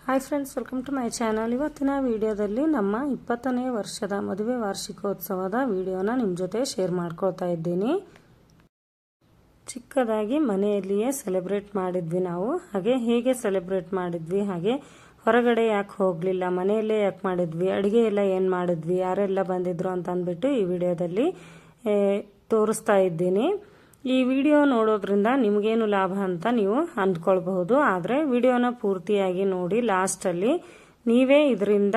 Hi friends, welcome to my channel. ಇವತ್ತಿನ ವಿಡಿಯೋದಲ್ಲಿ ನಮ್ಮ 20ನೇ ವರ್ಷದ ಮದುವೆ ವಾರ್ಷಿಕೋತ್ಸವದ ವಿಡಿಯೋನ ನಿಮ್ಮ ಜೊತೆ ಶೇರ್ ಮಾಡ್ಕೊಳ್ತಾ ಇದ್ದೀನಿ. ಚಿಕ್ಕದಾಗಿ ಮನೆಯಲ್ಲಿಯೇ ಸೆಲೆಬ್ರೇಟ್ ಮಾಡಿದ್ವಿ ನಾವು. ಹಾಗೆ ಹೇಗೆ ಸೆಲೆಬ್ರೇಟ್ ಮಾಡಿದ್ವಿ, ಹಾಗೆ ಹೊರಗಡೆ ಯಾಕೆ ಹೋಗಲಿಲ್ಲ, ಮನೆಯಲ್ಲೇ ಯಾಕೆ ಮಾಡಿದ್ವಿ, ಅಡುಗೆ ಎಲ್ಲ ಏನು ಮಾಡಿದ್ವಿ, ಯಾರೆಲ್ಲ ಬಂದಿದ್ರು ಅಂತ ಅಂದ್ಬಿಟ್ಟು ಈ ವಿಡಿಯೋದಲ್ಲಿ ತೋರಿಸ್ತಾ ಇದ್ದೀನಿ. ಈ ವಿಡಿಯೋ ನೋಡೋದ್ರಿಂದ ನಿಮಗೇನು ಲಾಭ ಅಂತ ನೀವು ಅಂದ್ಕೊಳ್ಬಹುದು. ಆದರೆ ವಿಡಿಯೋನ ಪೂರ್ತಿಯಾಗಿ ನೋಡಿ, ಲಾಸ್ಟಲ್ಲಿ ನೀವೇ ಇದರಿಂದ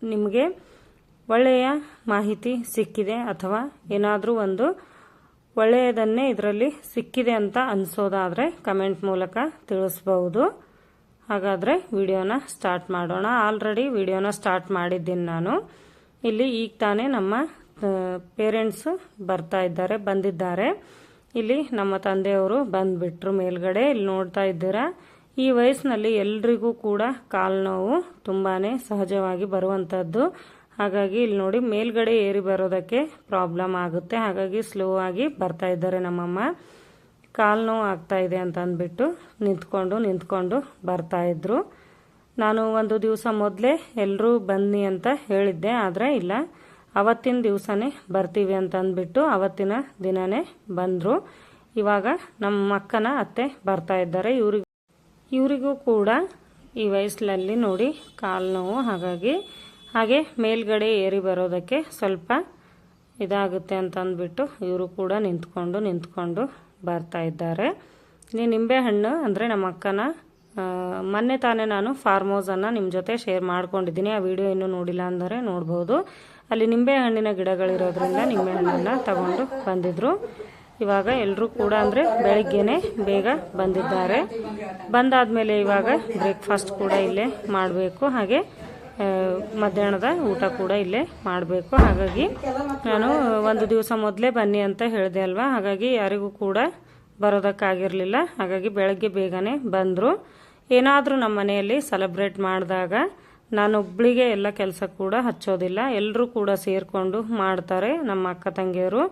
ನಿಮಗೆ ಒಳ್ಳೆಯ ಮಾಹಿತಿ ಸಿಕ್ಕಿದೆ ಅಥವಾ ಏನಾದರೂ ಒಂದು ಒಳ್ಳೆಯದನ್ನೇ ಇದರಲ್ಲಿ ಸಿಕ್ಕಿದೆ ಅಂತ ಅನಿಸೋದಾದರೆ ಕಮೆಂಟ್ ಮೂಲಕ ತಿಳಿಸ್ಬಹುದು. ಹಾಗಾದರೆ ವಿಡಿಯೋನ ಸ್ಟಾರ್ಟ್ ಮಾಡೋಣ. ಆಲ್ರೆಡಿ ವಿಡಿಯೋನ ಸ್ಟಾರ್ಟ್ ಮಾಡಿದ್ದೀನಿ ನಾನು. ಇಲ್ಲಿ ಈಗ ತಾನೇ ನಮ್ಮ ಪೇರೆಂಟ್ಸ್ ಬಂದಿದ್ದಾರೆ. ಇಲ್ಲಿ ನಮ್ಮ ತಂದೆಯವರು ಬಂದ್ಬಿಟ್ರು ಮೇಲ್ಗಡೆ. ಇಲ್ಲಿ ನೋಡ್ತಾ ಇದ್ದೀರಾ, ಈ ವಯಸ್ಸಿನಲ್ಲಿ ಎಲ್ರಿಗೂ ಕೂಡ ಕಾಲು ನೋವು ತುಂಬಾನೇ ಸಹಜವಾಗಿ ಬರುವಂಥದ್ದು. ಹಾಗಾಗಿ ಇಲ್ಲಿ ನೋಡಿ, ಮೇಲ್ಗಡೆ ಏರಿ ಬರೋದಕ್ಕೆ ಪ್ರಾಬ್ಲಮ್ ಆಗುತ್ತೆ. ಹಾಗಾಗಿ ಸ್ಲೋ ಆಗಿ ಬರ್ತಾ ಇದ್ದಾರೆ ನಮ್ಮಮ್ಮ. ಕಾಲು ನೋವು ಆಗ್ತಾ ಇದೆ ಅಂತ ಅಂದ್ಬಿಟ್ಟು ನಿಂತ್ಕೊಂಡು ಬರ್ತಾ ಇದ್ರು. ನಾನು ಒಂದು ದಿವಸ ಮೊದಲೇ ಎಲ್ಲರೂ ಬನ್ನಿ ಅಂತ ಹೇಳಿದ್ದೆ, ಆದರೆ ಇಲ್ಲ, ಅವತ್ತಿನ ದಿವಸನೇ ಬರ್ತೀವಿ ಅಂತ ಅಂದ್ಬಿಟ್ಟು ಅವತ್ತಿನ ದಿನನೇ ಬಂದರು. ಇವಾಗ ನಮ್ಮ ಅಕ್ಕನ ಅತ್ತೆ ಬರ್ತಾ ಇದ್ದಾರೆ. ಇವರಿಗೂ ಕೂಡ ಈ ವಯಸ್ಸಿನಲ್ಲಿ ನೋಡಿ ಕಾಲು ನೋವು, ಹಾಗೆ ಮೇಲ್ಗಡೆ ಏರಿ ಬರೋದಕ್ಕೆ ಸ್ವಲ್ಪ ಇದಾಗುತ್ತೆ ಅಂತ ಅಂದ್ಬಿಟ್ಟು ಇವರು ಕೂಡ ನಿಂತ್ಕೊಂಡು ಬರ್ತಾ ಇದ್ದಾರೆ. ಇಲ್ಲಿ ನಿಂಬೆಹಣ್ಣು ಅಂದರೆ ನಮ್ಮ ಅಕ್ಕನ ಮೊನ್ನೆ ತಾನೇ ನಾನು ಫಾರ್ಮ್ ಹೌಸನ್ನು ನಿಮ್ಮ ಜೊತೆ ಶೇರ್ ಮಾಡ್ಕೊಂಡಿದ್ದೀನಿ. ಆ ವಿಡಿಯೋ ಇನ್ನೂ ನೋಡಿಲ್ಲ ಅಂದರೆ ನೋಡ್ಬೋದು. ಅಲ್ಲಿ ನಿಂಬೆಹಣ್ಣಿನ ಗಿಡಗಳಿರೋದ್ರಿಂದ ನಿಂಬೆಹಣ್ಣನ್ನು ತಗೊಂಡು ಬಂದಿದ್ರು. ಇವಾಗ ಎಲ್ಲರೂ ಕೂಡ ಅಂದರೆ ಬೆಳಗ್ಗೆನೆ ಬೇಗ ಬಂದಿದ್ದಾರೆ. ಬಂದಾದಮೇಲೆ ಇವಾಗ ಬ್ರೇಕ್ಫಾಸ್ಟ್ ಕೂಡ ಇಲ್ಲೇ ಮಾಡಬೇಕು, ಹಾಗೆ ಮಧ್ಯಾಹ್ನದ ಊಟ ಕೂಡ ಇಲ್ಲೇ ಮಾಡಬೇಕು. ಹಾಗಾಗಿ ನಾನು ಒಂದು ದಿವಸ ಮೊದಲೇ ಬನ್ನಿ ಅಂತ ಹೇಳಿದೆ ಅಲ್ವಾ, ಹಾಗಾಗಿ ಯಾರಿಗೂ ಕೂಡ ಬರೋದಕ್ಕಾಗಿರಲಿಲ್ಲ. ಹಾಗಾಗಿ ಬೆಳಗ್ಗೆ ಬೇಗನೆ ಬಂದರು. ಏನಾದರೂ ನಮ್ಮ ಮನೆಯಲ್ಲಿ ಸೆಲೆಬ್ರೇಟ್ ಮಾಡಿದಾಗ ನಾನೊಬ್ಬಳಿಗೆ ಎಲ್ಲ ಕೆಲಸ ಕೂಡ ಹಚ್ಚೋದಿಲ್ಲ, ಎಲ್ಲರೂ ಕೂಡ ಸೇರಿಕೊಂಡು ಮಾಡ್ತಾರೆ ನಮ್ಮ ಅಕ್ಕ ತಂಗಿಯರು.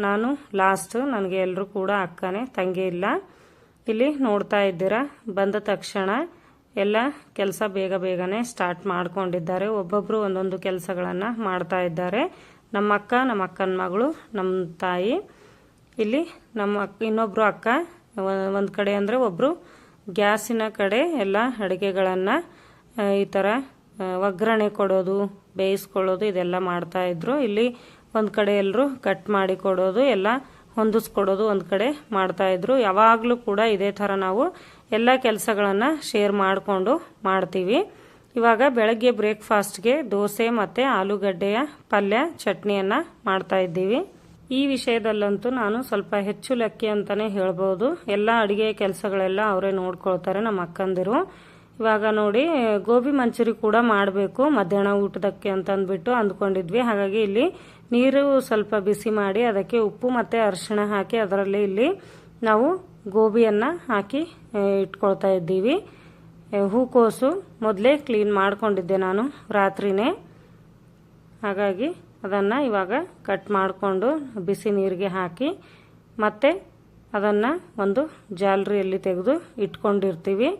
ನಾನು ಲಾಸ್ಟ್, ನನಗೆ ಎಲ್ಲರೂ ಕೂಡ ಅಕ್ಕನೇ, ತಂಗಿ ಇಲ್ಲ. ಇಲ್ಲಿ ನೋಡ್ತಾ ಇದ್ದೀರಾ, ಬಂದ ತಕ್ಷಣ ಎಲ್ಲ ಕೆಲಸ ಬೇಗನೆ ಸ್ಟಾರ್ಟ್ ಮಾಡ್ಕೊಂಡಿದ್ದಾರೆ. ಒಬ್ಬೊಬ್ಬರು ಒಂದೊಂದು ಕೆಲಸಗಳನ್ನು ಮಾಡ್ತಾ ಇದ್ದಾರೆ. ನಮ್ಮ ಅಕ್ಕ, ನಮ್ಮ ಅಕ್ಕನ ಮಗಳು, ನಮ್ಮ ತಾಯಿ. ಇಲ್ಲಿ ನಮ್ಮ ಇನ್ನೊಬ್ಬರು ಅಕ್ಕ ಒಂದು ಕಡೆ ಅಂದರೆ ಒಬ್ಬರು ಗ್ಯಾಸಿನ ಕಡೆ ಎಲ್ಲ ಅಡುಗೆಗಳನ್ನು ಈ ಥರ ಒಗ್ಗರಣೆ ಕೊಡೋದು, ಬೇಯಿಸ್ಕೊಳ್ಳೋದು ಇದೆಲ್ಲ ಮಾಡ್ತಾಯಿದ್ರು. ಇಲ್ಲಿ ಒಂದು ಕಡೆ ಎಲ್ಲರೂ ಕಟ್ ಮಾಡಿ ಕೊಡೋದು, ಎಲ್ಲ ಹೊಂದಿಸ್ಕೊಡೋದು ಒಂದು ಕಡೆ ಮಾಡ್ತಾಯಿದ್ರು. ಯಾವಾಗಲೂ ಕೂಡ ಇದೇ ಥರ ನಾವು ಎಲ್ಲ ಕೆಲಸಗಳನ್ನು ಶೇರ್ ಮಾಡಿಕೊಂಡು ಮಾಡ್ತೀವಿ. ಇವಾಗ ಬೆಳಗ್ಗೆ ಬ್ರೇಕ್ಫಾಸ್ಟ್ಗೆ ದೋಸೆ ಮತ್ತು ಆಲೂಗಡ್ಡೆಯ ಪಲ್ಯ ಚಟ್ನಿಯನ್ನು ಮಾಡ್ತಾಯಿದ್ದೀವಿ. ಈ ವಿಷಯದಲ್ಲಂತೂ ನಾನು ಸ್ವಲ್ಪ ಹೆಚ್ಚು ಲಕ್ಕಿ ಅಂತಲೇ ಹೇಳ್ಬೋದು. ಎಲ್ಲ ಅಡುಗೆ ಕೆಲಸಗಳೆಲ್ಲ ಅವರೇ ನೋಡ್ಕೊಳ್ತಾರೆ ನಮ್ಮ ಅಕ್ಕಂದಿರು. ಇವಾಗ ನೋಡಿ, ಗೋಬಿ ಮಂಚೂರಿ ಕೂಡ ಮಾಡಬೇಕು ಮಧ್ಯಾಹ್ನ ಊಟದಕ್ಕೆ ಅಂತ ಅಂದ್ಬಿಟ್ಟು ಅಂದ್ಕೊಂಡಿದ್ವಿ. ಹಾಗಾಗಿ ಇಲ್ಲಿ ನೀರು ಸ್ವಲ್ಪ ಬಿಸಿ ಮಾಡಿ ಅದಕ್ಕೆ ಉಪ್ಪು ಮತ್ತು ಅರಿಶಿಣ ಹಾಕಿ ಅದರಲ್ಲಿ ಇಲ್ಲಿ ನಾವು ಗೋಬಿಯನ್ನು ಹಾಕಿ ಇಟ್ಕೊಳ್ತಾ ಇದ್ದೀವಿ. ಹೂಕೋಸು ಮೊದಲೇ ಕ್ಲೀನ್ ಮಾಡ್ಕೊಂಡಿದ್ದೆ ನಾನು ರಾತ್ರಿನೇ. ಹಾಗಾಗಿ ಅದನ್ನು ಇವಾಗ ಕಟ್ ಮಾಡಿಕೊಂಡು ಬಿಸಿ ನೀರಿಗೆ ಹಾಕಿ ಮತ್ತೆ ಅದನ್ನು ಒಂದು ಜಾಲರಿಯಲ್ಲಿ ತೆಗೆದು ಇಟ್ಕೊಂಡಿರ್ತೀವಿ.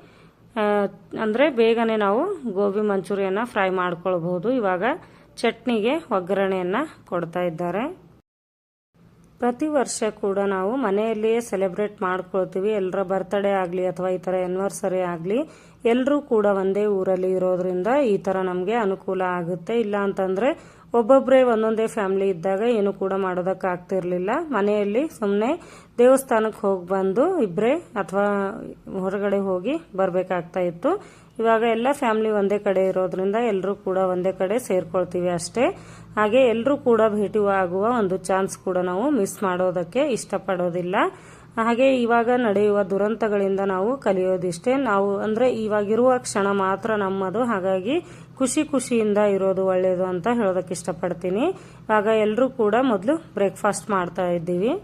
ಅಂದರೆ ಬೇಗನೆ ನಾವು ಗೋಬಿ ಮಂಚೂರಿಯನ್ನು ಫ್ರೈ ಮಾಡ್ಕೊಳ್ಬಹುದು. ಇವಾಗ ಚಟ್ನಿಗೆ ಒಗ್ಗರಣೆಯನ್ನು ಕೊಡ್ತಾ ಇದ್ದಾರೆ. ಪ್ರತಿ ವರ್ಷ ಕೂಡ ನಾವು ಮನೆಯಲ್ಲಿಯೇ ಸೆಲೆಬ್ರೇಟ್ ಮಾಡ್ಕೊಳ್ತೀವಿ. ಎಲ್ಲರ ಬರ್ತ್ಡೇ ಆಗಲಿ ಅಥವಾ ಈ ಥರ ಆ್ಯನಿವರ್ಸರಿ ಆಗಲಿ, ಎಲ್ಲರೂ ಕೂಡ ಒಂದೇ ಊರಲ್ಲಿ ಇರೋದ್ರಿಂದ ಈ ಥರ ನಮಗೆ ಅನುಕೂಲ ಆಗುತ್ತೆ. ಇಲ್ಲ ಅಂತಂದರೆ ಒಬ್ಬೊಬ್ಬರೇ ಒಂದೊಂದೇ ಫ್ಯಾಮಿಲಿ ಇದ್ದಾಗ ಏನು ಕೂಡ ಮಾಡೋದಕ್ಕಾಗ್ತಿರ್ಲಿಲ್ಲ. ಮನೆಯಲ್ಲಿ ಸುಮ್ಮನೆ ದೇವಸ್ಥಾನಕ್ಕೆ ಹೋಗಿ ಬಂದು ಇಬ್ಬರೇ ಅಥವಾ ಹೊರಗಡೆ ಹೋಗಿ ಬರಬೇಕಾಗ್ತಾ ಇತ್ತು. ಇವಾಗ ಎಲ್ಲ ಫ್ಯಾಮಿಲಿ ಒಂದೇ ಕಡೆ ಇರೋದ್ರಿಂದ ಎಲ್ಲರೂ ಕೂಡ ಒಂದೇ ಕಡೆ ಸೇರ್ಕೊಳ್ತೀವಿ ಅಷ್ಟೇ. ಹಾಗೆ ಎಲ್ಲರೂ ಕೂಡ ಭೇಟಿ ಆಗುವ ಒಂದು ಚಾನ್ಸ್ ಕೂಡ ನಾವು ಮಿಸ್ ಮಾಡೋದಕ್ಕೆ ಇಷ್ಟಪಡೋದಿಲ್ಲ. ಹಾಗೆ ಇವಾಗ ನಡೆಯುವ ದುರಂತಗಳಿಂದ ನಾವು ಕಲಿಯೋದಿಷ್ಟೇ. ನಾವು ಅಂದರೆ ಇವಾಗಿರುವ ಕ್ಷಣ ಮಾತ್ರ ನಮ್ಮದು. ಹಾಗಾಗಿ ಖುಷಿಯಿಂದ ಇರೋದು ಒಳ್ಳೆಯದು ಅಂತ ಹೇಳೋದಕ್ಕೆ ಇಷ್ಟಪಡ್ತೀನಿ. ಇವಾಗ ಎಲ್ಲರೂ ಕೂಡ ಮೊದಲು ಬ್ರೇಕ್ಫಾಸ್ಟ್ ಮಾಡ್ತಾ ಇದ್ದೀವಿ.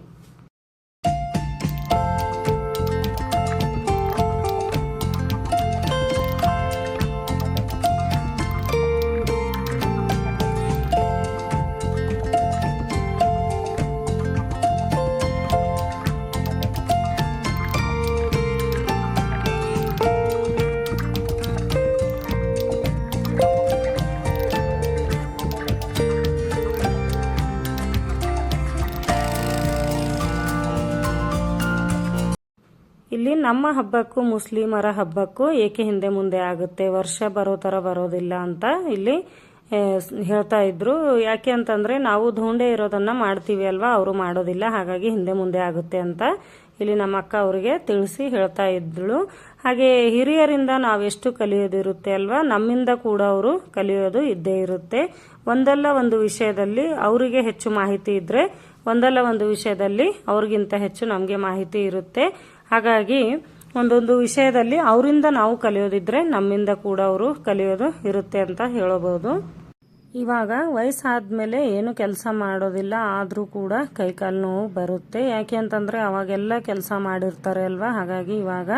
ನಮ್ಮ ಹಬ್ಬಕ್ಕೂ ಮುಸ್ಲಿಮರ ಹಬ್ಬಕ್ಕೂ ಏಕೆ ಹಿಂದೆ ಮುಂದೆ ಆಗುತ್ತೆ, ವರ್ಷ ಬರೋ ಥರ ಬರೋದಿಲ್ಲ ಅಂತ ಇಲ್ಲಿ ಹೇಳ್ತಾ ಇದ್ರು. ಯಾಕೆ ಅಂತಂದರೆ ನಾವು ಧೋಂಡೆ ಇರೋದನ್ನು ಮಾಡ್ತೀವಿ ಅಲ್ವಾ, ಅವರು ಮಾಡೋದಿಲ್ಲ, ಹಾಗಾಗಿ ಹಿಂದೆ ಮುಂದೆ ಆಗುತ್ತೆ ಅಂತ ಇಲ್ಲಿ ನಮ್ಮ ಅಕ್ಕ ಅವರಿಗೆ ತಿಳಿಸಿ ಹೇಳ್ತಾ ಇದ್ಳು. ಹಾಗೆ ಹಿರಿಯರಿಂದ ನಾವೆಷ್ಟು ಕಲಿಯೋದಿರುತ್ತೆ ಅಲ್ವಾ, ನಮ್ಮಿಂದ ಕೂಡ ಅವರು ಕಲಿಯೋದು ಇದ್ದೇ ಇರುತ್ತೆ. ಒಂದಲ್ಲ ಒಂದು ವಿಷಯದಲ್ಲಿ ಅವರಿಗೆ ಹೆಚ್ಚು ಮಾಹಿತಿ ಇದ್ದರೆ ಒಂದಲ್ಲ ಒಂದು ವಿಷಯದಲ್ಲಿ ಅವ್ರಿಗಿಂತ ಹೆಚ್ಚು ನಮಗೆ ಮಾಹಿತಿ ಇರುತ್ತೆ. ಹಾಗಾಗಿ ಒಂದೊಂದು ವಿಷಯದಲ್ಲಿ ಅವರಿಂದ ನಾವು ಕಲಿಯೋದಿದ್ರೆ ನಮ್ಮಿಂದ ಕೂಡ ಅವರು ಕಲಿಯೋದು ಇರುತ್ತೆ ಅಂತ ಹೇಳಬಹುದು. ಇವಾಗ ವಯಸ್ಸಾದ್ಮೇಲೆ ಏನು ಕೆಲಸ ಮಾಡೋದಿಲ್ಲ, ಆದರೂ ಕೂಡ ಕೈಕಾಲು ನೋವು ಬರುತ್ತೆ. ಯಾಕೆ ಅಂತಂದರೆ ಅವಾಗೆಲ್ಲ ಕೆಲಸ ಮಾಡಿರ್ತಾರೆ ಅಲ್ವಾ, ಹಾಗಾಗಿ ಇವಾಗ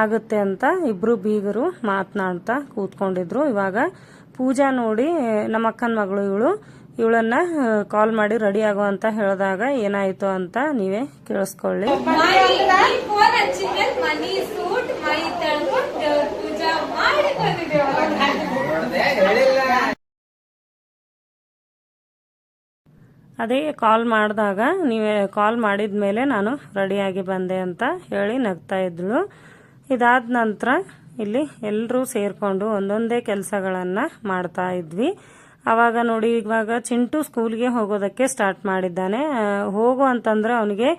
ಆಗುತ್ತೆ ಅಂತ ಇಬ್ಬರು ಬೀಗರು ಮಾತನಾಡ್ತಾ ಕೂತ್ಕೊಂಡಿದ್ರು. ಇವಾಗ ಪೂಜಾ ನೋಡಿ ನಮ್ಮ ಅಕ್ಕನ ಮಗಳು ಇವಳನ್ನ ಕಾಲ್ ಮಾಡಿ ರೆಡಿ ಆಗೋ ಅಂತ ಹೇಳಿದಾಗ ಏನಾಯ್ತು ಅಂತ ನೀವೇ ಕೇಳಿಸ್ಕೊಳ್ಳಿ. ಅದೇ ಕಾಲ್ ಮಾಡಿದಾಗ ನೀವೇ ಕಾಲ್ ಮಾಡಿದ ಮೇಲೆ ನಾನು ರೆಡಿಯಾಗಿ ಬಂದೆ ಅಂತ ಹೇಳಿ ನಗ್ತಾ ಇದ್ಳು. ಇದಾದ ನಂತರ ಇಲ್ಲಿ ಎಲ್ಲರೂ ಸೇರಿಕೊಂಡು ಒಂದೊಂದೇ ಕೆಲಸಗಳನ್ನು ಮಾಡ್ತಾ ಇದ್ವಿ. ಆವಾಗ ನೋಡಿ ಇವಾಗ ಚಿಂಟು ಸ್ಕೂಲ್ಗೆ ಹೋಗೋದಕ್ಕೆ ಸ್ಟಾರ್ಟ್ ಮಾಡಿದ್ದಾನೆ. ಹೋಗು ಅಂತಂದ್ರೆ ಅವನಿಗೆ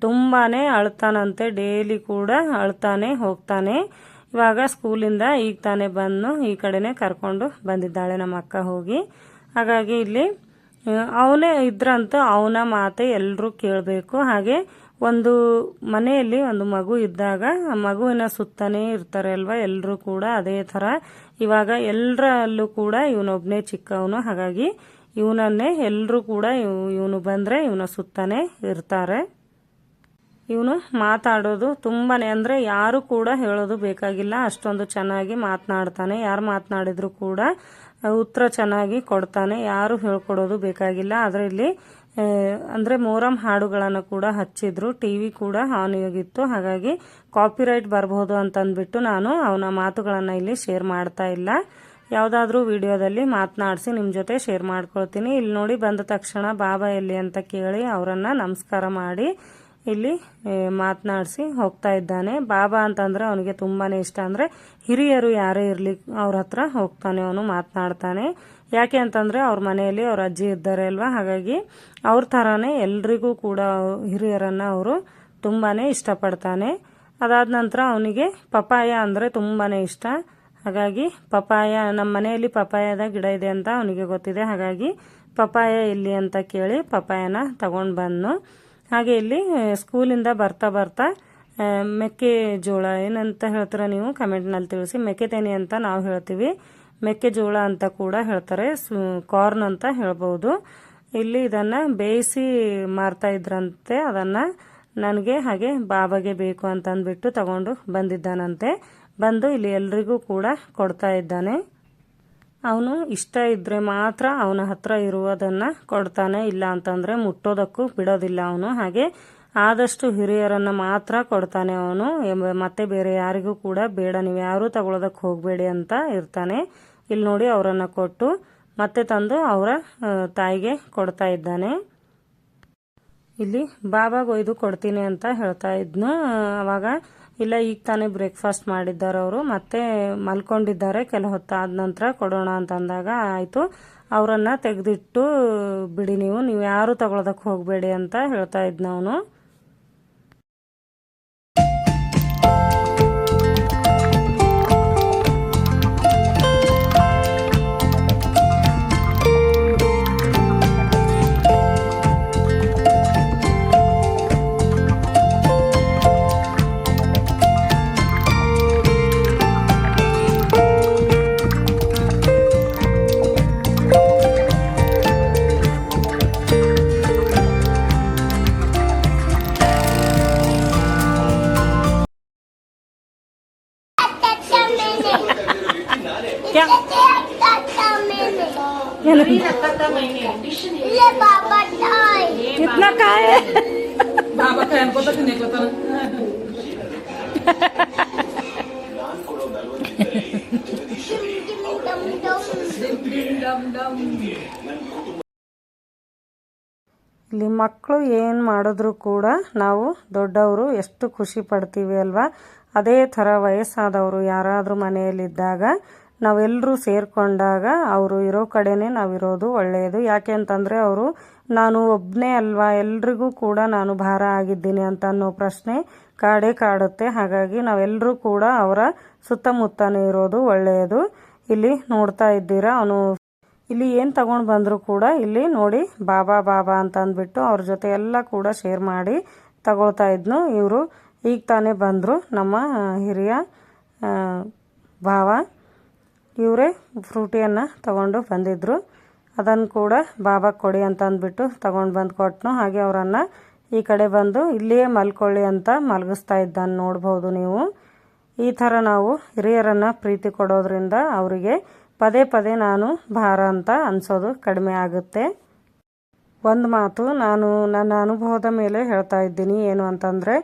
ತುಂಬಾನೇ ಅಳ್ತಾನಂತೆ, ಡೈಲಿ ಕೂಡ ಅಳ್ತಾನೆ ಹೋಗ್ತಾನೆ. ಇವಾಗ ಸ್ಕೂಲಿಂದ ಈಗ ತಾನೇ ಬಂದು ಈ ಕಡೆನೆ ಕರ್ಕೊಂಡು ಬಂದಿದ್ದಾಳೆ ನಮ್ಮ ಅಕ್ಕ ಹೋಗಿ. ಹಾಗಾಗಿ ಇಲ್ಲಿ ಅವನೇ ಇದ್ರಂತೂ ಅವನ ಮಾತೆ ಎಲ್ಲರೂ ಕೇಳಬೇಕು. ಹಾಗೆ ಒಂದು ಮನೆಯಲ್ಲಿ ಒಂದು ಮಗು ಇದ್ದಾಗ ಆ ಮಗುವಿನ ಸುತ್ತನೇ ಇರ್ತಾರೆ ಅಲ್ವಾ ಎಲ್ಲರೂ ಕೂಡ, ಅದೇ ಥರ ಇವಾಗ ಎಲ್ಲರಲ್ಲೂ ಕೂಡ ಇವನೊಬ್ಬನೇ ಚಿಕ್ಕವನು. ಹಾಗಾಗಿ ಇವನನ್ನೇ ಎಲ್ಲರೂ ಕೂಡ ಇವನು ಬಂದರೆ ಇವನ ಸುತ್ತನೇ ಇರ್ತಾರೆ. ಇವನು ಮಾತಾಡೋದು ತುಂಬಾನೇ, ಅಂದರೆ ಯಾರು ಕೂಡ ಹೇಳೋದು ಬೇಕಾಗಿಲ್ಲ, ಅಷ್ಟೊಂದು ಚೆನ್ನಾಗಿ ಮಾತನಾಡ್ತಾನೆ. ಯಾರು ಮಾತನಾಡಿದ್ರು ಕೂಡ ಉತ್ತರ ಚೆನ್ನಾಗಿ ಕೊಡ್ತಾನೆ, ಯಾರು ಹೇಳ್ಕೊಡೋದು ಬೇಕಾಗಿಲ್ಲ. ಆದರೆ ಇಲ್ಲಿ ಅಂದರೆ ಮೊಹರಂ ಹಾಡುಗಳನ್ನು ಕೂಡ ಹಚ್ಚಿದ್ರು, ಟಿವಿ ಕೂಡ ಆನ್ ಆಗಿತ್ತು. ಹಾಗಾಗಿ ಕಾಪಿರೈಟ್ ಬರಬಹುದು ಅಂತಂದ್ಬಿಟ್ಟು ನಾನು ಅವನ ಮಾತುಗಳನ್ನು ಇಲ್ಲಿ ಶೇರ್ ಮಾಡ್ತಾ ಇಲ್ಲ. ಯಾವುದಾದ್ರೂ ವಿಡಿಯೋದಲ್ಲಿ ಮಾತನಾಡಿಸಿ ನಿಮ್ಮ ಜೊತೆ ಶೇರ್ ಮಾಡ್ಕೊಳ್ತೀನಿ. ಇಲ್ಲಿ ನೋಡಿ ಬಂದ ತಕ್ಷಣ ಬಾಬಾ ಎಲ್ಲಿ ಅಂತ ಕೇಳಿ ಅವರನ್ನು ನಮಸ್ಕಾರ ಮಾಡಿ ಇಲ್ಲಿ ಮಾತನಾಡಿಸಿ ಹೋಗ್ತಾ ಇದ್ದಾನೆ. ಬಾಬಾ ಅಂತಂದ್ರೆ ಅವನಿಗೆ ತುಂಬಾನೇ ಇಷ್ಟ. ಅಂದರೆ ಹಿರಿಯರು ಯಾರೇ ಇರಲಿ ಅವ್ರ ಹತ್ರ ಹೋಗ್ತಾನೆ, ಅವನು ಮಾತನಾಡ್ತಾನೆ. ಯಾಕೆ ಅಂತಂದರೆ ಅವ್ರ ಮನೆಯಲ್ಲಿ ಅವ್ರ ಅಜ್ಜಿ ಇದ್ದಾರೆ ಅಲ್ವಾ, ಹಾಗಾಗಿ ಅವ್ರ ಥರನೇ ಎಲ್ರಿಗೂ ಕೂಡ ಹಿರಿಯರನ್ನು ಅವರು ತುಂಬಾ ಇಷ್ಟಪಡ್ತಾನೆ. ಅದಾದ ನಂತರ ಅವನಿಗೆ ಪಪಾಯ ಅಂದರೆ ತುಂಬಾ ಇಷ್ಟ. ಹಾಗಾಗಿ ಪಪಾಯ, ನಮ್ಮ ಮನೆಯಲ್ಲಿ ಪಪಾಯದ ಗಿಡ ಇದೆ ಅಂತ ಅವನಿಗೆ ಗೊತ್ತಿದೆ. ಹಾಗಾಗಿ ಪಪಾಯ ಎಲ್ಲಿ ಅಂತ ಕೇಳಿ ಪಪಾಯನ ತಗೊಂಡು ಬಂದು, ಹಾಗೆ ಇಲ್ಲಿ ಸ್ಕೂಲಿಂದ ಬರ್ತಾ ಬರ್ತಾ ಮೆಕ್ಕೆಜೋಳ ಏನಂತ ಹೇಳ್ತೀರಾ ನೀವು ಕಮೆಂಟ್ನಲ್ಲಿ ತಿಳಿಸಿ. ಮೆಕ್ಕೆತೇನೆ ಅಂತ ನಾವು ಹೇಳ್ತೀವಿ, ಮೆಕ್ಕೆಜೋಳ ಅಂತ ಕೂಡ ಹೇಳ್ತಾರೆ, ಕಾರ್ನ್ ಅಂತ ಹೇಳ್ಬೋದು. ಇಲ್ಲಿ ಇದನ್ನು ಬೇಯಿಸಿ ಮಾರ್ತಾ ಇದ್ರಂತೆ, ಅದನ್ನು ನನಗೆ ಹಾಗೆ ಬಾಬಾಗೆ ಬೇಕು ಅಂತ ಅಂದ್ಬಿಟ್ಟು ತಗೊಂಡು ಬಂದಿದ್ದಾನಂತೆ. ಬಂದು ಇಲ್ಲಿ ಎಲ್ರಿಗೂ ಕೂಡ ಕೊಡ್ತಾ ಇದ್ದಾನೆ. ಅವನು ಇಷ್ಟ ಇದ್ದರೆ ಮಾತ್ರ ಅವನ ಹತ್ರ ಇರುವುದನ್ನು ಕೊಡ್ತಾನೆ, ಇಲ್ಲ ಅಂತಂದರೆ ಮುಟ್ಟೋದಕ್ಕೂ ಬಿಡೋದಿಲ್ಲ ಅವನು. ಹಾಗೆ ಆದಷ್ಟು ಹಿರಿಯರನ್ನು ಮಾತ್ರ ಕೊಡ್ತಾನೆ ಅವನು, ಮತ್ತೆ ಬೇರೆ ಯಾರಿಗೂ ಕೂಡ ಬೇಡ, ನೀವು ಯಾರೂ ತಗೊಳ್ಳೋದಕ್ಕೆ ಹೋಗಬೇಡಿ ಅಂತ ಇರ್ತಾನೆ. ಇಲ್ಲಿ ನೋಡಿ ಅವರನ್ನು ಕೊಟ್ಟು ಮತ್ತೆ ತಂದು ಅವರ ತಾಯಿಗೆ ಕೊಡ್ತಾ ಇದ್ದಾನೆ. ಇಲ್ಲಿ ಬಾಬಾಗೆ ಒಯ್ದು ಕೊಡ್ತೀನಿ ಅಂತ ಹೇಳ್ತಾ ಇದ್ನು. ಅವಾಗ ಇಲ್ಲ, ಈಗ ತಾನೇ ಬ್ರೇಕ್ಫಾಸ್ಟ್ ಮಾಡಿದ್ದಾರೆ ಅವರು, ಮತ್ತೆ ಮಲ್ಕೊಂಡಿದ್ದಾರೆ, ಕೆಲ ಹೊತ್ತಾದ ನಂತರ ಕೊಡೋಣ ಅಂತಂದಾಗ ಆಯಿತು, ಅವರನ್ನು ತೆಗೆದಿಟ್ಟು ಬಿಡಿ, ನೀವು ಯಾರು ತಗೊಳೋದಕ್ಕೆ ಹೋಗಬೇಡಿ ಅಂತ ಹೇಳ್ತಾ ಇದ್ನ ಅವನು. कितना का है बाबा का हमको तो नहीं पता. ಇಲ್ಲಿ ಮಕ್ಕಳು ಏನು ಮಾಡಿದ್ರು ಕೂಡ ನಾವು ದೊಡ್ಡವರು ಎಷ್ಟು ಖುಷಿ ಪಡ್ತೀವಿ ಅಲ್ವಾ, ಅದೇ ಥರ ವಯಸ್ಸಾದವರು ಯಾರಾದರೂ ಮನೆಯಲ್ಲಿದ್ದಾಗ ನಾವೆಲ್ಲರೂ ಸೇರಿಕೊಂಡಾಗ ಅವರು ಇರೋ ಕಡೆನೇ ನಾವಿರೋದು ಒಳ್ಳೆಯದು. ಯಾಕೆ ಅಂತಂದರೆ ಅವರು ನಾನು ಒಬ್ಬನೇ ಅಲ್ವಾ, ಎಲ್ರಿಗೂ ಕೂಡ ನಾನು ಭಾರ ಆಗಿದ್ದೀನಿ ಅಂತ ಅನ್ನೋ ಪ್ರಶ್ನೆ ಕಾಡುತ್ತೆ. ಹಾಗಾಗಿ ನಾವೆಲ್ಲರೂ ಕೂಡ ಅವರ ಸುತ್ತಮುತ್ತನೇ ಇರೋದು ಒಳ್ಳೆಯದು. ಇಲ್ಲಿ ನೋಡ್ತಾ ಇದ್ದೀರಾ, ಅವನು ಇಲ್ಲಿ ಏನು ತಗೊಂಡು ಬಂದರೂ ಕೂಡ ಇಲ್ಲಿ ನೋಡಿ ಬಾಬಾ ಬಾಬಾ ಅಂತ ಅಂದ್ಬಿಟ್ಟು ಅವ್ರ ಜೊತೆ ಎಲ್ಲ ಕೂಡ ಶೇರ್ ಮಾಡಿ ತಗೊಳ್ತಾ ಇದ್ನು. ಇವರು ಈಗ ತಾನೇ ಬಂದರು, ನಮ್ಮ ಹಿರಿಯ ಭಾವ ಇವರೇ ಫ್ರೂಟಿಯನ್ನು ತಗೊಂಡು ಬಂದಿದ್ದರು. ಅದನ್ನು ಕೂಡ ಬಾಬಾ ಕೊಡಿ ಅಂತ ಅಂದ್ಬಿಟ್ಟು ತಗೊಂಡು ಬಂದು ಕೊಟ್ಟನು. ಹಾಗೆ ಅವರನ್ನು ಈ ಕಡೆ ಬಂದು ಇಲ್ಲಿಯೇ ಮಲ್ಕೊಳ್ಳಿ ಅಂತ ಮಲಗಿಸ್ತಾ ಇದ್ದಾನೆ, ನೋಡ್ಬೋದು ನೀವು. ಈ ಥರ ನಾವು ಹಿರಿಯರನ್ನು ಪ್ರೀತಿ ಕೊಡೋದ್ರಿಂದ ಅವರಿಗೆ ಪದೇ ಪದೇ ನಾನು ಭಾರ ಅಂತ ಅನಿಸೋದು ಕಡಿಮೆ ಆಗುತ್ತೆ. ಒಂದು ಮಾತು ನಾನು ನನ್ನ ಅನುಭವದ ಮೇಲೆ ಹೇಳ್ತಾ ಇದ್ದೀನಿ, ಏನು ಅಂತಂದರೆ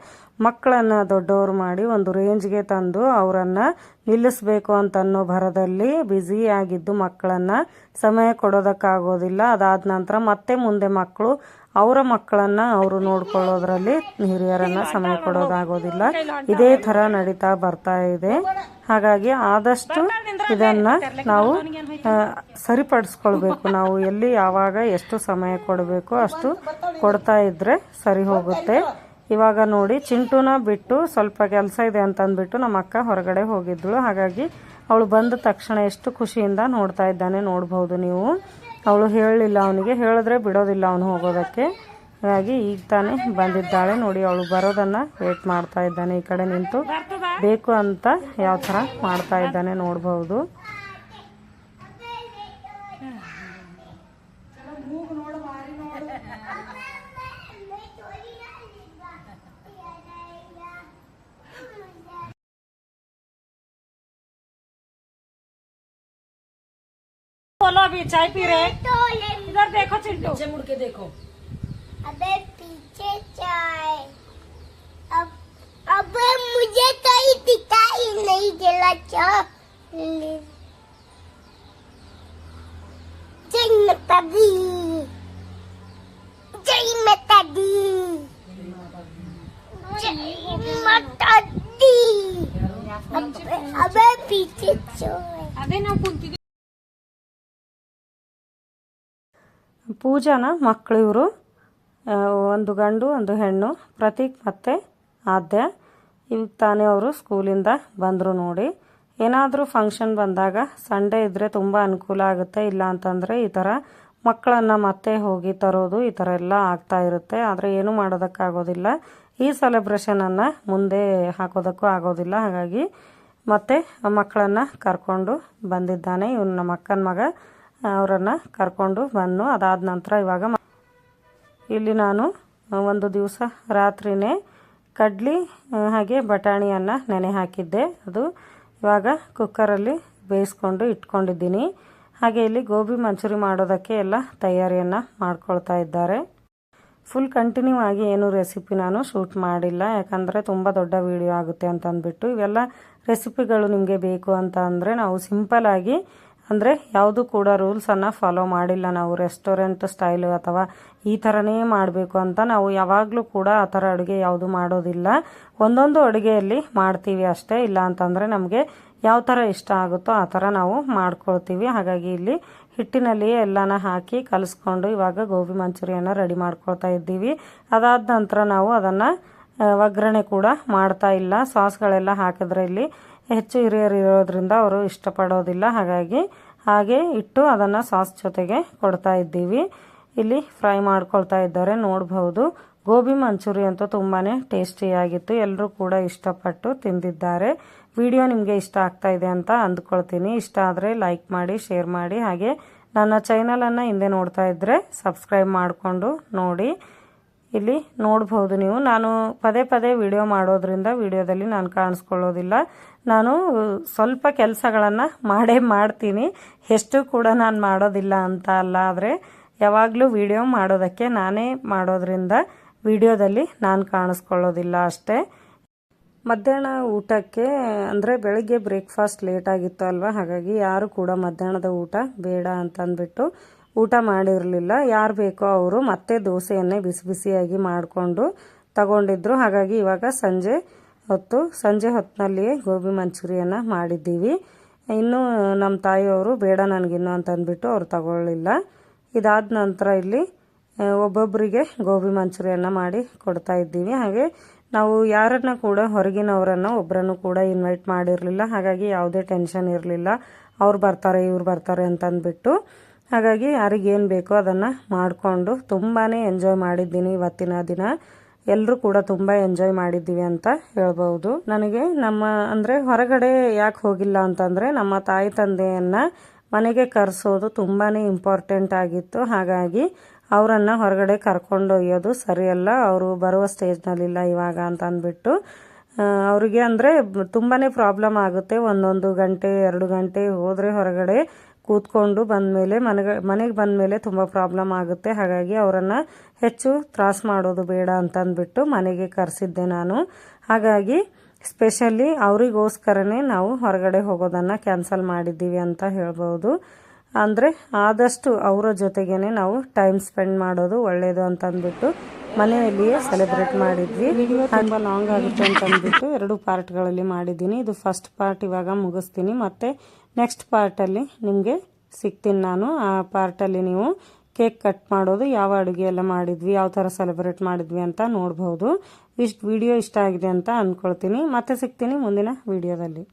ಮಕ್ಕಳನ್ನು ದೊಡ್ಡವರು ಮಾಡಿ ಒಂದು ರೇಂಜ್ಗೆ ತಂದು ಅವರನ್ನು ನಿಲ್ಲಿಸಬೇಕು ಅಂತನ್ನೋ ಭರದಲ್ಲಿ ಬ್ಯುಸಿಯಾಗಿದ್ದು ಮಕ್ಕಳನ್ನು ಸಮಯ ಕೊಡೋದಕ್ಕಾಗೋದಿಲ್ಲ. ಅದಾದ ನಂತರ ಮತ್ತೆ ಮುಂದೆ ಮಕ್ಕಳು ಅವರ ಮಕ್ಕಳನ್ನು ಅವರು ನೋಡ್ಕೊಳ್ಳೋದ್ರಲ್ಲಿ ಹಿರಿಯರನ್ನು ಸಮಯ ಕೊಡೋದಾಗೋದಿಲ್ಲ. ಇದೇ ಥರ ನಡೀತಾ ಬರ್ತಾ ಇದೆ. ಹಾಗಾಗಿ ಆದಷ್ಟು ಇದನ್ನು ನಾವು ಸರಿಪಡಿಸ್ಕೊಳ್ಬೇಕು. ನಾವು ಎಲ್ಲಿ ಯಾವಾಗ ಎಷ್ಟು ಸಮಯ ಕೊಡಬೇಕು ಅಷ್ಟು ಕೊಡ್ತಾ ಇದ್ದರೆ ಸರಿ ಹೋಗುತ್ತೆ. ಇವಾಗ ನೋಡಿ ಚಿಂಟುನ ಬಿಟ್ಟು ಸ್ವಲ್ಪ ಕೆಲಸ ಇದೆ ಅಂತಂದ್ಬಿಟ್ಟು ನಮ್ಮ ಅಕ್ಕ ಹೊರಗಡೆ ಹೋಗಿದ್ಳು. ಹಾಗಾಗಿ ಅವಳು ಬಂದ ತಕ್ಷಣ ಎಷ್ಟು ಖುಷಿಯಿಂದ ನೋಡ್ತಾ ಇದ್ದಾನೆ, ನೋಡ್ಬೋದು ನೀವು. ಅವಳು ಹೇಳಲಿಲ್ಲ, ಅವನಿಗೆ ಹೇಳಿದ್ರೆ ಬಿಡೋದಿಲ್ಲ ಅವನು ಹೋಗೋದಕ್ಕೆ. ಹಾಗಾಗಿ ಈಗ ತಾನೇ ಬಂದಿದ್ದಾಳೆ ನೋಡಿ, ಅವಳು ಬರೋದನ್ನು ವೇಟ್ ಮಾಡ್ತಾ ಇದ್ದಾನೆ. ಈ ಕಡೆ ನಿಂತು ಬೇಕು ಅಂತ ಯಾವ ಥರ ಮಾಡ್ತಾ ಇದ್ದಾನೆ ನೋಡ್ಬೋದು. बोलो अभी चाय पी रहे इधर देखो चिंटू, पीछे मुड़ के देखो। अबे पीछे चाय। अब मुझे कहीं दिखाई नहीं देला। जय माता दी, जय माता दी, जय माता दी। अबे पीछे चाय। अबे ना कुंती ಪೂಜಾನ ಮಕ್ಕಳು ಇವರು, ಒಂದು ಗಂಡು ಒಂದು ಹೆಣ್ಣು, ಪ್ರತೀಕ್ ಮತ್ತು ಆದ್ಯ. ಈಗ ತಾನೇ ಅವರು ಸ್ಕೂಲಿಂದ ಬಂದರು ನೋಡಿ. ಏನಾದರೂ ಫಂಕ್ಷನ್ ಬಂದಾಗ ಸಂಡೇ ಇದ್ದರೆ ತುಂಬ ಅನುಕೂಲ ಆಗುತ್ತೆ. ಇಲ್ಲ ಅಂತಂದರೆ ಈ ಥರ ಮಕ್ಕಳನ್ನು ಮತ್ತೆ ಹೋಗಿ ತರೋದು ಈ ಥರ ಎಲ್ಲ ಆಗ್ತಾ ಇರುತ್ತೆ. ಆದರೆ ಏನೂ ಮಾಡೋದಕ್ಕಾಗೋದಿಲ್ಲ. ಈ ಸೆಲೆಬ್ರೇಷನನ್ನು ಮುಂದೆ ಹಾಕೋದಕ್ಕೂ ಆಗೋದಿಲ್ಲ. ಹಾಗಾಗಿ ಮತ್ತೆ ಮಕ್ಕಳನ್ನು ಕರ್ಕೊಂಡು ಬಂದಿದ್ದಾನೆ ಇವನು, ನಮ್ಮ ಅಕ್ಕನ ಮಗ. ಅವರನ್ನು ಕರ್ಕೊಂಡು ಬಂದು ಅದಾದ ನಂತರ ಇವಾಗ ಇಲ್ಲಿ ನಾನು ಒಂದು ದಿವಸ ರಾತ್ರಿನೇ ಕಡ್ಲಿ ಹಾಗೆ ಬಟಾಣಿಯನ್ನು ನೆನೆ ಹಾಕಿದ್ದೆ. ಅದು ಇವಾಗ ಕುಕ್ಕರಲ್ಲಿ ಬೇಯಿಸ್ಕೊಂಡು ಇಟ್ಕೊಂಡಿದ್ದೀನಿ. ಹಾಗೆ ಇಲ್ಲಿ ಗೋಬಿ ಮಂಚೂರಿ ಮಾಡೋದಕ್ಕೆ ಎಲ್ಲ ತಯಾರಿಯನ್ನು ಮಾಡ್ಕೊಳ್ತಾ ಇದ್ದಾರೆ. ಫುಲ್ ಕಂಟಿನ್ಯೂ ಆಗಿ ಏನು ರೆಸಿಪಿ ನಾನು ಶೂಟ್ ಮಾಡಿಲ್ಲ, ಯಾಕಂದರೆ ತುಂಬ ದೊಡ್ಡ ವಿಡಿಯೋ ಆಗುತ್ತೆ ಅಂತ ಅಂದ್ಬಿಟ್ಟು. ಇವೆಲ್ಲ ರೆಸಿಪಿಗಳು ನಿಮಗೆ ಬೇಕು ಅಂತ ಅಂದರೆ ನಾವು ಸಿಂಪಲ್ಲಾಗಿ, ಅಂದರೆ ಯಾವುದು ಕೂಡ ರೂಲ್ಸನ್ನು ಫಾಲೋ ಮಾಡಿಲ್ಲ ನಾವು. ರೆಸ್ಟೋರೆಂಟ್ ಸ್ಟೈಲು ಅಥವಾ ಈ ಥರನೇ ಮಾಡಬೇಕು ಅಂತ ನಾವು ಯಾವಾಗಲೂ ಕೂಡ ಆ ಥರ ಅಡುಗೆ ಯಾವುದು ಮಾಡೋದಿಲ್ಲ. ಒಂದೊಂದು ಅಡುಗೆಯಲ್ಲಿ ಮಾಡ್ತೀವಿ ಅಷ್ಟೇ. ಇಲ್ಲ ಅಂತಂದರೆ ನಮಗೆ ಯಾವ ಥರ ಇಷ್ಟ ಆಗುತ್ತೋ ಆ ಥರ ನಾವು ಮಾಡ್ಕೊಳ್ತೀವಿ. ಹಾಗಾಗಿ ಇಲ್ಲಿ ಹಿಟ್ಟಿನಲ್ಲಿಯೇ ಎಲ್ಲನ ಹಾಕಿ ಕಲಿಸ್ಕೊಂಡು ಇವಾಗ ಗೋಬಿ ಮಂಚೂರಿಯನ್ನು ರೆಡಿ ಮಾಡ್ಕೊಳ್ತಾ ಇದ್ದೀವಿ. ಅದಾದ ನಂತರ ನಾವು ಅದನ್ನು ಒಗ್ಗರಣೆ ಕೂಡ ಮಾಡ್ತಾ ಇಲ್ಲ. ಸಾಸ್ಗಳೆಲ್ಲ ಹಾಕಿದ್ರೆ ಇಲ್ಲಿ ಹೆಚ್ಚು ಹಿರಿಯರು ಇರೋದ್ರಿಂದ ಅವರು ಇಷ್ಟಪಡೋದಿಲ್ಲ. ಹಾಗಾಗಿ ಹಾಗೆ ಇಟ್ಟು ಅದನ್ನು ಸಾಸ್ ಜೊತೆಗೆ ಕೊಡ್ತಾ ಇದ್ದೀವಿ. ಇಲ್ಲಿ ಫ್ರೈ ಮಾಡ್ಕೊಳ್ತಾ ಇದ್ದಾರೆ, ನೋಡ್ಬೋದು. ಗೋಬಿ ಮಂಚೂರಿ ಅಂತೂ ತುಂಬಾ ಟೇಸ್ಟಿಯಾಗಿತ್ತು. ಎಲ್ಲರೂ ಕೂಡ ಇಷ್ಟಪಟ್ಟು ತಿಂದಿದ್ದಾರೆ. ವಿಡಿಯೋ ನಿಮಗೆ ಇಷ್ಟ ಆಗ್ತಾ ಇದೆ ಅಂತ ಅಂದ್ಕೊಳ್ತೀನಿ. ಇಷ್ಟ ಆದರೆ ಲೈಕ್ ಮಾಡಿ, ಶೇರ್ ಮಾಡಿ. ಹಾಗೆ ನನ್ನ ಚಾನಲನ್ನು ಹಿಂದೆ ನೋಡ್ತಾ ಇದ್ದರೆ ಸಬ್ಸ್ಕ್ರೈಬ್ ಮಾಡಿಕೊಂಡು ನೋಡಿ. ಇಲ್ಲಿ ನೋಡ್ಬೋದು ನೀವು, ನಾನು ಪದೇ ಪದೇ ವಿಡಿಯೋ ಮಾಡೋದ್ರಿಂದ ವಿಡಿಯೋದಲ್ಲಿ ನಾನು ಕಾಣಿಸ್ಕೊಳ್ಳೋದಿಲ್ಲ. ನಾನು ಸ್ವಲ್ಪ ಕೆಲಸಗಳನ್ನು ಮಾಡ್ತೀನಿ, ಎಷ್ಟು ಕೂಡ ನಾನು ಮಾಡೋದಿಲ್ಲ ಅಂತ ಅಲ್ಲ. ಆದರೆ ಯಾವಾಗಲೂ ವಿಡಿಯೋ ಮಾಡೋದಕ್ಕೆ ನಾನೇ ಮಾಡೋದ್ರಿಂದ ವಿಡಿಯೋದಲ್ಲಿ ನಾನು ಕಾಣಿಸ್ಕೊಳ್ಳೋದಿಲ್ಲ ಅಷ್ಟೇ. ಮಧ್ಯಾಹ್ನ ಊಟಕ್ಕೆ ಅಂದರೆ ಬೆಳಗ್ಗೆ ಬ್ರೇಕ್ಫಾಸ್ಟ್ ಲೇಟ್ ಆಗಿತ್ತು ಅಲ್ವಾ, ಹಾಗಾಗಿ ಯಾರು ಕೂಡ ಮಧ್ಯಾಹ್ನದ ಊಟ ಬೇಡ ಅಂತಂದ್ಬಿಟ್ಟು ಊಟ ಮಾಡಿರಲಿಲ್ಲ. ಯಾರು ಬೇಕೋ ಅವರು ಮತ್ತೆ ದೋಸೆಯನ್ನೇ ಬಿಸಿ ಬಿಸಿಯಾಗಿ ಮಾಡಿಕೊಂಡು ತಗೊಂಡಿದ್ರು. ಹಾಗಾಗಿ ಇವಾಗ ಸಂಜೆ ಹೊತ್ತಿನಲ್ಲಿಯೇ ಗೋಬಿ ಮಂಚೂರಿಯನ್ನ ಮಾಡಿದ್ದೀವಿ. ಇನ್ನು ನಮ್ಮ ತಾಯಿಯವರು ಬೇಡ ನನಗಿನ್ನು ಅಂತ ಅಂದ್ಬಿಟ್ಟು ಅವ್ರು ತಗೊಳ್ಳಿಲ್ಲ. ಇದಾದ ನಂತರ ಇಲ್ಲಿ ಒಬ್ಬೊಬ್ಬರಿಗೆ ಗೋಬಿ ಮಂಚೂರಿಯನ್ನ ಮಾಡಿ ಕೊಡ್ತಾ ಇದ್ದೀವಿ. ಹಾಗೆ ನಾವು ಯಾರನ್ನ ಕೂಡ ಹೊರಗಿನವರನ್ನು ಒಬ್ಬರನ್ನು ಕೂಡ ಇನ್ವೈಟ್ ಮಾಡಿರಲಿಲ್ಲ. ಹಾಗಾಗಿ ಯಾವುದೇ ಟೆನ್ಷನ್ ಇರಲಿಲ್ಲ, ಅವ್ರು ಬರ್ತಾರೆ ಇವ್ರು ಬರ್ತಾರೆ ಅಂತ ಅಂದ್ಬಿಟ್ಟು. ಹಾಗಾಗಿ ಯಾರಿಗೇನು ಬೇಕೋ ಅದನ್ನು ಮಾಡಿಕೊಂಡು ತುಂಬಾ ಎಂಜಾಯ್ ಮಾಡಿದ್ದೀನಿ ಇವತ್ತಿನ ದಿನ. ಎಲ್ಲರೂ ಕೂಡ ತುಂಬ ಎಂಜಾಯ್ ಮಾಡಿದ್ದೀವಿ ಅಂತ ಹೇಳ್ಬೋದು. ನನಗೆ ಅಂದರೆ ಹೊರಗಡೆ ಯಾಕೆ ಹೋಗಿಲ್ಲ ಅಂತಂದರೆ ನಮ್ಮ ತಾಯಿ ತಂದೆಯನ್ನು ಮನೆಗೆ ಕರೆಸೋದು ತುಂಬಾ ಇಂಪಾರ್ಟೆಂಟ್ ಆಗಿತ್ತು. ಹಾಗಾಗಿ ಅವರನ್ನು ಹೊರಗಡೆ ಕರ್ಕೊಂಡೊಯ್ಯೋದು ಸರಿಯಲ್ಲ, ಅವರು ಬರುವ ಸ್ಟೇಜ್ನಲ್ಲಿಲ್ಲ ಇವಾಗ ಅಂತ ಅಂದ್ಬಿಟ್ಟು ಅವರಿಗೆ ಅಂದರೆ ತುಂಬಾ ಪ್ರಾಬ್ಲಮ್ ಆಗುತ್ತೆ. 1 ಗಂಟೆ 2 ಗಂಟೆ ಹೋದರೆ ಹೊರಗಡೆ ಕೂತ್ಕೊಂಡು ಬಂದಮೇಲೆ ಮನೆಗೆ ಬಂದಮೇಲೆ ತುಂಬ ಪ್ರಾಬ್ಲಮ್ ಆಗುತ್ತೆ. ಹಾಗಾಗಿ ಅವರನ್ನು ಹೆಚ್ಚು ತ್ರಾಸು ಮಾಡೋದು ಬೇಡ ಅಂತ ಅಂದ್ಬಿಟ್ಟು ಮನೆಗೆ ಕರೆಸಿದ್ದೆ ನಾನು. ಹಾಗಾಗಿ ಸ್ಪೆಷಲಿ ಅವರಿಗೋಸ್ಕರನೇ ನಾವು ಹೊರಗಡೆ ಹೋಗೋದನ್ನು ಕ್ಯಾನ್ಸಲ್ ಮಾಡಿದ್ದೀವಿ ಅಂತ ಹೇಳ್ಬೋದು. ಅಂದರೆ ಆದಷ್ಟು ಅವರ ಜೊತೆಗೇನೆ ನಾವು ಟೈಮ್ ಸ್ಪೆಂಡ್ ಮಾಡೋದು ಒಳ್ಳೆಯದು ಅಂತ ಅಂದ್ಬಿಟ್ಟು ಮನೆಯಲ್ಲಿಯೇ ಸೆಲೆಬ್ರೇಟ್ ಮಾಡಿದ್ವಿ. ವಿಡಿಯೋ ತುಂಬ ಲಾಂಗ್ ಆಗುತ್ತೆ ಅಂತ ಅಂದ್ಬಿಟ್ಟು 2 ಪಾರ್ಟ್ಗಳಲ್ಲಿ ಮಾಡಿದ್ದೀನಿ. ಇದು ಫಸ್ಟ್ ಪಾರ್ಟ್ ಇವಾಗ ಮುಗಿಸ್ತೀನಿ, ಮತ್ತು ನೆಕ್ಸ್ಟ್ ಪಾರ್ಟಲ್ಲಿ ನಿಮಗೆ ಸಿಗ್ತೀನಿ ನಾನು. ಆ ಪಾರ್ಟಲ್ಲಿ ನೀವು ಕೇಕ್ ಕಟ್ ಮಾಡೋದು, ಯಾವ ಅಡುಗೆ ಎಲ್ಲ ಮಾಡಿದ್ವಿ, ಯಾವ ಥರ ಸೆಲೆಬ್ರೇಟ್ ಮಾಡಿದ್ವಿ ಅಂತ ನೋಡ್ಬೋದು. ವಿಡಿಯೋ ಇಷ್ಟ ಆಗಿದೆ ಅಂತ ಅಂದ್ಕೊಳ್ತೀನಿ. ಮತ್ತೆ ಸಿಗ್ತೀನಿ ಮುಂದಿನ ವಿಡಿಯೋದಲ್ಲಿ.